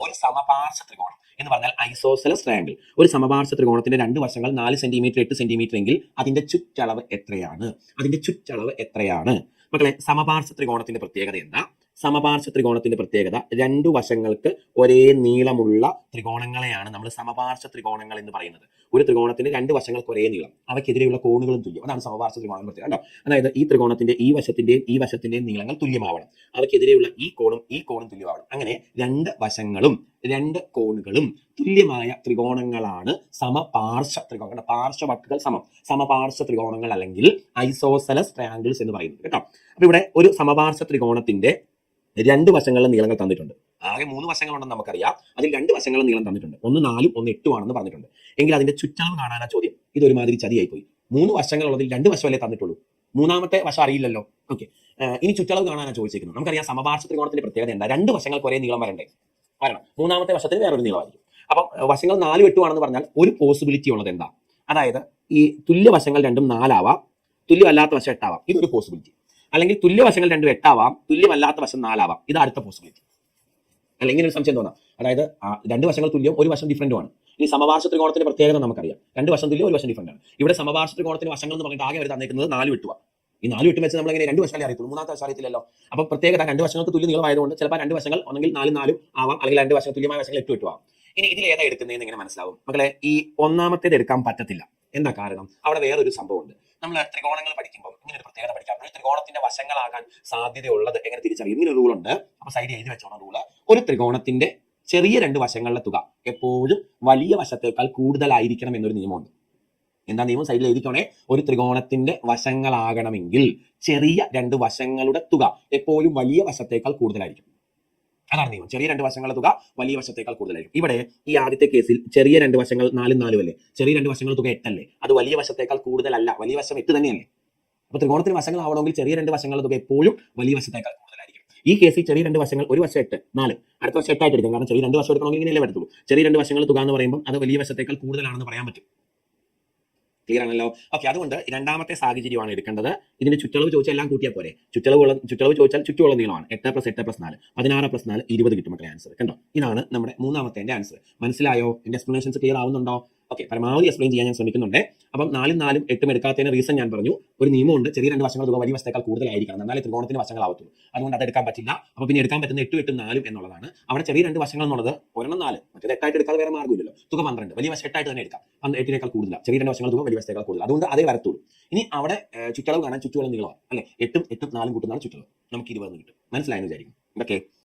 ഒരു സമപാർശ്വ ത്രികോണം എന്ന് പറഞ്ഞാൽ ഐസോസെലസ് ട്രയാങ്കിൾ. ഒരു സമപാർശ്വ ത്രികോണത്തിന്റെ രണ്ട് വശങ്ങൾ 4 സെന്റിമീറ്റർ 8 സെന്റിമീറ്റർ എങ്കിൽ അതിന്റെ ചുറ്റളവ് എത്രയാണ്? മക്കളെ, സമപാർശ്വ ത്രികോണത്തിന്റെ പ്രത്യേകത എന്താ? സമപാർശ്വ ത്രികോണത്തിന്റെ പ്രത്യേകത രണ്ടു വശങ്ങൾക്ക് ഒരേ നീളമുള്ള ത്രികോണങ്ങളെയാണ് നമ്മൾ സമപാർശ്വ ത്രികോണങ്ങൾ എന്ന് പറയുന്നത്. ഒരു ത്രികോണത്തിന് രണ്ട് വശങ്ങൾക്ക് ഒരേ നീളം, അവയ്ക്കെതിരെയുള്ള കോണുകളും തുല്യം. അതാണ് സമപാർശ്വ ത്രികോണം പ്രത്യേകത കേട്ടോ. അതായത് ഈ ത്രികോണത്തിന്റെ ഈ വശത്തിന്റെയും നീളങ്ങൾ തുല്യമാവണം, അവയ്ക്കെതിരെയുള്ള ഈ കോണും തുല്യമാവണം. അങ്ങനെ രണ്ട് വശങ്ങളും രണ്ട് കോണുകളും തുല്യമായ ത്രികോണങ്ങളാണ് സമപാർശ്വ ത്രികോണങ്ങൾ. പാർശ്വവക്കുകൾ സമപാർശ്വ ത്രികോണങ്ങൾ അല്ലെങ്കിൽ ഐസോസെലസ് ട്രയാങ്കിൾസ് എന്ന് പറയുന്നത് കേട്ടോ. അപ്പൊ ഇവിടെ ഒരു സമപാർശ്വ ത്രികോണത്തിന്റെ രണ്ട് വശങ്ങളിലെ നീളങ്ങൾ തന്നിട്ടുണ്ട്. ആകെ 3 വശങ്ങളുണ്ടെന്ന് നമുക്കറിയാം. അതിൽ രണ്ട് വശങ്ങളും നീളം തന്നിട്ടുണ്ട്. ഒന്ന് 4ഉം ഒന്ന് 8ഉം ആണെന്ന് പറഞ്ഞിട്ടുണ്ട്. എങ്കിൽ അതിന്റെ ചുറ്റളവ് കാണാനാ ചോദ്യം. ഇതൊരുമാതിരി ചതിയായി പോയി. 3 വശങ്ങളുള്ളതിൽ 2 വശമല്ലേ തന്നിട്ടുള്ളൂ, മൂന്നാമത്തെ വശം അറിയില്ലല്ലോ. ഓക്കെ, ഇനി ചുറ്റളവ് കാണാനാ ചോദിച്ചിരിക്കുന്നത്. നമുക്കറിയാം സമപാർശ്വ ത്രികോണത്തിന്റെ പ്രത്യേകത എന്താ? രണ്ട് വശങ്ങൾക്ക് ഒരേ നീളം വരണം. മൂന്നാമത്തെ വശത്തിന് വേറൊരു നീളമായിരിക്കും. അപ്പം വശങ്ങൾ 4ഉം 8ഉം ആണെന്ന് പറഞ്ഞാൽ ഒരു പോസിബിലിറ്റി ഉള്ളത് എന്താ? അതായത് ഈ തുല്യ വശങ്ങൾ രണ്ടും 4 ആവാം, തുല്യമല്ലാത്ത വശം 8 ആവാം. ഇതൊരു പോസിബിലിറ്റി. അല്ലെങ്കിൽ തുല്യ വശങ്ങൾ രണ്ടും 8 ആവാം, തുല്യമല്ലാത്ത വശം 4 ആവാം. ഇത് അടുത്ത പോസിബിലിറ്റി. അല്ല, ഇങ്ങനെ ഒരു സംശയം തോന്നാം. അതായത് രണ്ട് വശങ്ങൾ തുല്യം, ഒരു വശം ഡിഫറൻറ്റുമാണ്. ഈ സമപാർശ്വ ത്രികോണത്തിന്റെ പ്രത്യേകത നമുക്കറിയാം. രണ്ട് വശം തുല്യം, ഒരു വശം ഡിഫറൻറ്റ് ആണ്. ഇവിടെ സമപാർശ്വ ത്രികോണത്തിന്റെ വശങ്ങൾ എന്ന് പറഞ്ഞിട്ട് ആകെ അവർ തന്നേക്കുന്നത് 4 8 ആണ്. ഈ 4 8 വെച്ച് നമ്മൾ എങ്ങനെ രണ്ട് വശങ്ങളെ അറിയത്തുള്ളൂ, മൂന്നാമത്തെ വശം അറിയത്തില്ലല്ലോ. അപ്പൊ പ്രത്യേകത രണ്ട് വശങ്ങൾക്ക് തുല്യ നീളമായതുകൊണ്ട് ചിലപ്പോൾ രണ്ട് വശങ്ങൾ ഒന്നെങ്കിൽ 4 4 ആവാം, അല്ലെങ്കിൽ രണ്ട് വശം തുല്യമായ വശങ്ങൾ 8 8 ആവാം. ഇനി ഇതിൽ ഏതാ എടുക്കുന്നതെന്ന് എങ്ങനെ മനസ്സിലാവും? മക്കളെ, ഈ ഒന്നാമത്തേത് എടുക്കാൻ പറ്റത്തില്ല. എന്താ കാരണം? അവിടെ വേറൊരു സംഭവമുണ്ട്. നമ്മൾ ത്രികോണങ്ങൾ പഠിക്കുമ്പോൾ ഇങ്ങനെ ഒരു പ്രത്യേകത പഠിക്കാറുണ്ട്. ത്രികോണത്തിന്റെ വശങ്ങളാകാൻ സാധ്യതയുള്ളത് എങ്ങനെ തിരിച്ചറിയും? ഇങ്ങനെ ഒരു റൂളുണ്ട്. അപ്പൊ സൈഡിൽ എഴുതി വെച്ചോണം റൂള്. ഒരു ത്രികോണത്തിന്റെ ചെറിയ രണ്ട് വശങ്ങളുടെ തുക എപ്പോഴും വലിയ വശത്തേക്കാൾ കൂടുതലായിരിക്കണം എന്നൊരു നിയമമുണ്ട്. എന്താ നിയമം? സൈഡിൽ എഴുതിക്കോണേ. ഒരു ത്രികോണത്തിന്റെ വശങ്ങളാകണമെങ്കിൽ ചെറിയ രണ്ട് വശങ്ങളുടെ തുക എപ്പോഴും വലിയ വശത്തേക്കാൾ കൂടുതലായിരിക്കും. അതാണ് നിയമം. ചെറിയ രണ്ട് വശങ്ങളുടെ തുക വലിയ വശത്തേക്കാൾ കൂടുതലായിരിക്കും. ഇവിടെ ഈ ആദ്യത്തെ കേസിൽ ചെറിയ രണ്ട് വശങ്ങൾ 4ഉം 4ഉം അല്ലേ? ചെറിയ രണ്ട് വശങ്ങളുടെ തുക 8 അല്ലേ? അത് വലിയ വശത്തേക്കാൾ കൂടുതലല്ല. വലിയ വശം 8 തന്നെയല്ലേ? അപ്പൊ ത്രികോണത്തിന് വശങ്ങളാവണമെങ്കിൽ ചെറിയ രണ്ട് വശങ്ങളുടെ തുക എപ്പോഴും വലിയ വശത്തേക്കാൾ കൂടുതലായിരിക്കും. ഈ കേസിൽ ചെറിയ രണ്ട് വശങ്ങൾ, ഒരു വശം 8 4, അടുത്ത വശം 8 ആയിട്ട് എടുക്കും. കാരണം ചെറിയ രണ്ട് വശം എടുക്കണമെങ്കിൽ ഇങ്ങനെയല്ലേ പറ്റത്തുള്ളൂ. ചെറിയ രണ്ട് വശങ്ങളുടെ തുക എന്ന് പറയുമ്പോൾ അത് വലിയ വശത്തേക്കാൾ കൂടുതലാണെന്ന് പറയാൻ പറ്റും. ക്ലിയർ ആണല്ലോ? ഓക്കെ, അതുകൊണ്ട് രണ്ടാമത്തെ സാഹചര്യമാണ് എടുക്കേണ്ടത്. ഇതിന്റെ ചുറ്റളവ് ചോദിച്ചാൽ എല്ലാം കൂട്ടിയാൽ പോരെ. ചുറ്റളവ് ചോദിച്ചാൽ ചുറ്റുമുള്ള നീളമാണ്. 8 + 8 + 4 16 + 4 20 കിട്ടും മക്കളെ ആൻസർ. കണ്ടോ? ഇതാണ് നമ്മുടെ മൂന്നാമത്തെ ആൻസർ. മനസ്സിലായോ? എന്റെ എക്സ്പ്ലനേഷൻസ് ക്ലിയർ ആവുന്നുണ്ടോ? ഓക്കെ, പരമാവധി എക്സ്പ്ലെയിൻ ചെയ്യാൻ ഞാൻ ശ്രമിക്കുന്നുണ്ട്. അപ്പം 4ഉം 4ഉം 8ഉം എടുക്കാത്തതിന് റീസൺ ഞാൻ പറഞ്ഞു. ഒരു നിയമമുണ്ട്, ചെറിയ രണ്ട് വശങ്ങൾ തുക വലിയ വശത്തേക്കാൾ കൂടുതലായിരിക്കണം, എന്നാലേ ത്രികോണത്തിന് വശങ്ങളാവത്തുള്ളൂ. അതുകൊണ്ട് അത് എടുക്കാൻ പറ്റില്ല. അപ്പൊ പിന്നെ എടുക്കാൻ പറ്റുന്ന 8ഉം 8ഉം 4ഉം എന്നുള്ളതാണ്. അവിടെ ചെറിയ രണ്ട് വശങ്ങൾ എന്നുള്ളത് ഒരെണ്ണം 4, മറ്റേത് 8 ആയിട്ട് എടുക്കാതെ വേറെ മാർഗ്ഗമില്ലല്ലോ. തുക 12, വലിയ വശം 8 ആയിട്ട് തന്നെ എടുക്കാം. 8നേക്കാൾ കൂടുതലാണ്. ചെറിയ രണ്ട് വശങ്ങൾ തുക വലിയ വശത്തേക്കാൾ കൂടുതൽ, അതുകൊണ്ട് അതേ വരത്തുള്ളൂ. ഇനി അവിടെ ചുറ്റളവ് കാണാൻ ചുറ്റുവളം നീളമാണ് അല്ലെ? 8ഉം 8ഉം 4ഉം കൂട്ടുന്നതാണ് ചുറ്റളവ്. നമുക്ക് 20 കിട്ടും. മനസ്സിലായെന്ന് വിചാരിക്കും. ഓക്കെ.